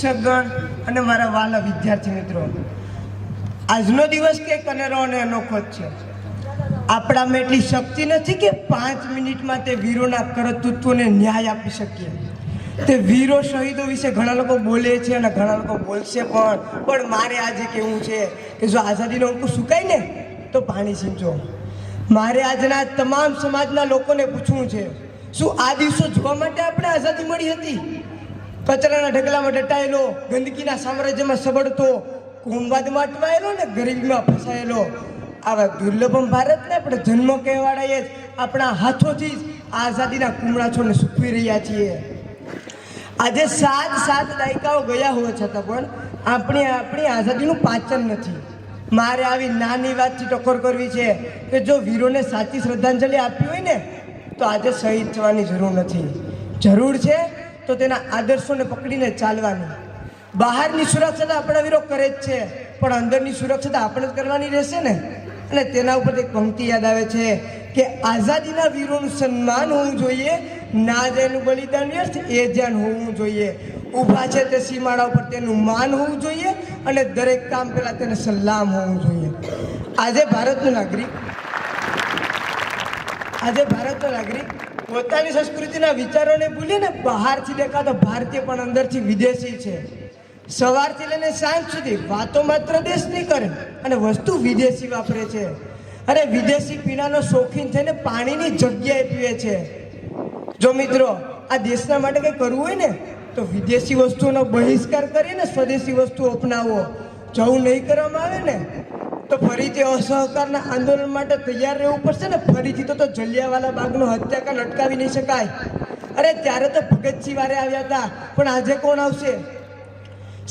શિક્ષકગણ અને મારા વાલા વિદ્યાર્થી મિત્રો, આજનો દિવસ કંઈક અનેરો અને અનોખો જ છે. આપણામાં એટલી શક્તિ નથી કે 5 મિનિટમાં તે વીરોના કરતૂત્વને ન્યાય આપી શકીએ. તે વીરો શહીદો વિશે ઘણા લોકો બોલે છે અને ઘણા લોકો બોલશે પણ મારે આજે કહેવું છે કે જો આઝાદીનો અંકુર સુકાય ને તો પાણી સિંચો. મારે આજના તમામ સમાજના લોકોને પૂછવું છે, શું આ દિવસો જોવા માટે આપણે આઝાદી મળી હતી? કચરાના ઢગલામાં દટાયેલો, ગંદકીના સામ્રાજ્યમાં સબડતો, કોમવાદમાં અટવાયેલો ને ગરીબીમાં ફસાયેલો આવા દુર્લભમ ભારતને આપણે જન્મ કહેવાડાએ જ આપણા હાથોથી જ આઝાદીના કુમળા છોડને સૂકવી રહ્યા છીએ. આજે 7 દાયકાઓ ગયા હોવા છતાં પણ આપણી આઝાદીનું પાચન નથી. મારે આવી નાની વાતથી ટકોર કરવી છે કે જો વીરોને સાચી શ્રદ્ધાંજલિ આપવી હોય ને તો આજે શહીદ થવાની જરૂર નથી. જરૂર છે તો તેના આદર્શોને પકડીને ચાલવાની. બહારની સુરક્ષા તો આપણા વીરો કરે જ છે, પણ અંદરની સુરક્ષા તો આપણે જ કરવાની રહેશે ને. અને તેના ઉપર એક પંક્તિ યાદ આવે છે કે આઝાદીના વીરોનું સન્માન હોવું જોઈએ, ના જેનું બલિદાન વ્યર્થ એ ધ્યાન હોવું જોઈએ. ઊભા છે તે સીમાડા ઉપર તેનું માન હોવું જોઈએ અને દરેક કામ પહેલાં તેને સલામ હોવું જોઈએ. આજે ભારતનો નાગરિક પોતાની સંસ્કૃતિના વિચારોને ભૂલીને બહારથી દેખાતો ભારતીય પણ અંદરથી વિદેશી છે. સવારથી લઈને સાંજ સુધી વાતો માત્ર દેશની કરે અને વસ્તુ વિદેશી વાપરે છે. અરે વિદેશી પીણાનો શોખીન થઈને પાણીની જગ્યાએ પીવે છે. જો મિત્રો આ દેશના માટે કંઈ કરવું હોય ને તો વિદેશી વસ્તુઓનો બહિષ્કાર કરીને સ્વદેશી વસ્તુઓ અપનાવો. જવું નહીં કરવામાં આવે ને તો ફરીથી અસહકારના આંદોલન માટે તૈયાર રહેવું પડશે ને. ફરીથી તો જલિયાવાલા બાગનો હત્યાકાંડ અટકાવી નહીં શકાય. અરે ત્યારે તો ભગતસિંહ વારે આવ્યા હતા, પણ આજે કોણ આવશે?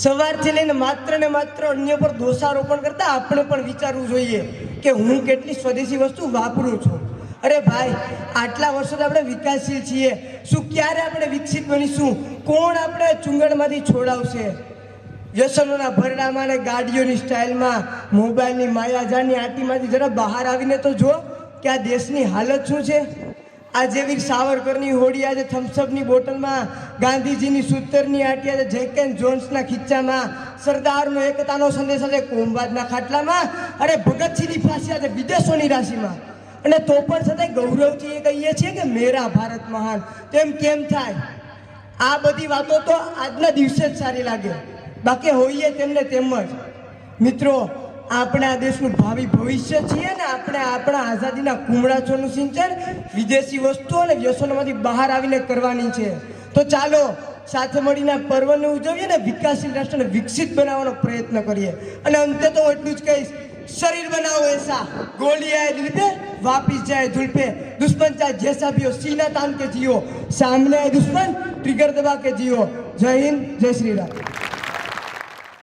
સવારથી લઈને માત્ર ને માત્ર અન્ય પર દોષારોપણ કરતા આપણે પણ વિચારવું જોઈએ કે હું કેટલી સ્વદેશી વસ્તુ વાપરું છું. અરે ભાઈ, આટલા વર્ષોથી આપણે વિકાસશીલ છીએ, શું ક્યારે આપણે વિકસિત બનીશું? કોણ આપણે ચુંગળમાંથી છોડાવશે? વ્યસનોના ભરડામાં અને ગાડીઓની સ્ટાઇલમાં, મોબાઈલની માયાજાળની આંટીમાંથી જરા બહાર આવીને તો જો કે આ દેશની હાલત શું છે. આજે વીર સાવરકરની હોડી આજે થમ્સઅપની બોટલમાં, ગાંધીજીની સૂતરની આંટી આજે જેક એન્ડ જોન્સના ખીચ્ચામાં, સરદારનો એકતાનો સંદેશ આજે કોમવાદના ખાટલામાં, અરે ભગતસિંહની ફાંસી આજે વિદેશોની રાશિમાં. અને તો પણ છતાંય ગૌરવથી એ કહીએ છીએ કે મેરા ભારત મહાન. તેમ કેમ થાય? આ બધી વાતો તો આજના દિવસે જ સારી લાગે, બાકી હોઈએ તેમને તેમ જ. મિત્રો, આપણે આ દેશનું ભાવિ ભવિષ્ય છીએ ને આપણે આપણા આઝાદીના કુમળા છોડનું સિંચન વિદેશી વસ્તુઓ અને વ્યસનોમાંથી બહાર આવીને કરવાની છે. તો ચાલો સાથે મળીને પર્વને ઉજવીએ ને વિકાસશીલ રાષ્ટ્રને વિકસિત બનાવવાનો પ્રયત્ન કરીએ. અને અંતે તો હું એટલું જ કહીશ, शरीर बनाओ ऐसा गोली आए दिल पे वापिस जाए धुल पे, दुश्मन चाहे जैसा भी हो सीना तान के जियो, सामने आए दुश्मन ट्रिगर दबा के जियो. जय हिंद, जय श्री राम.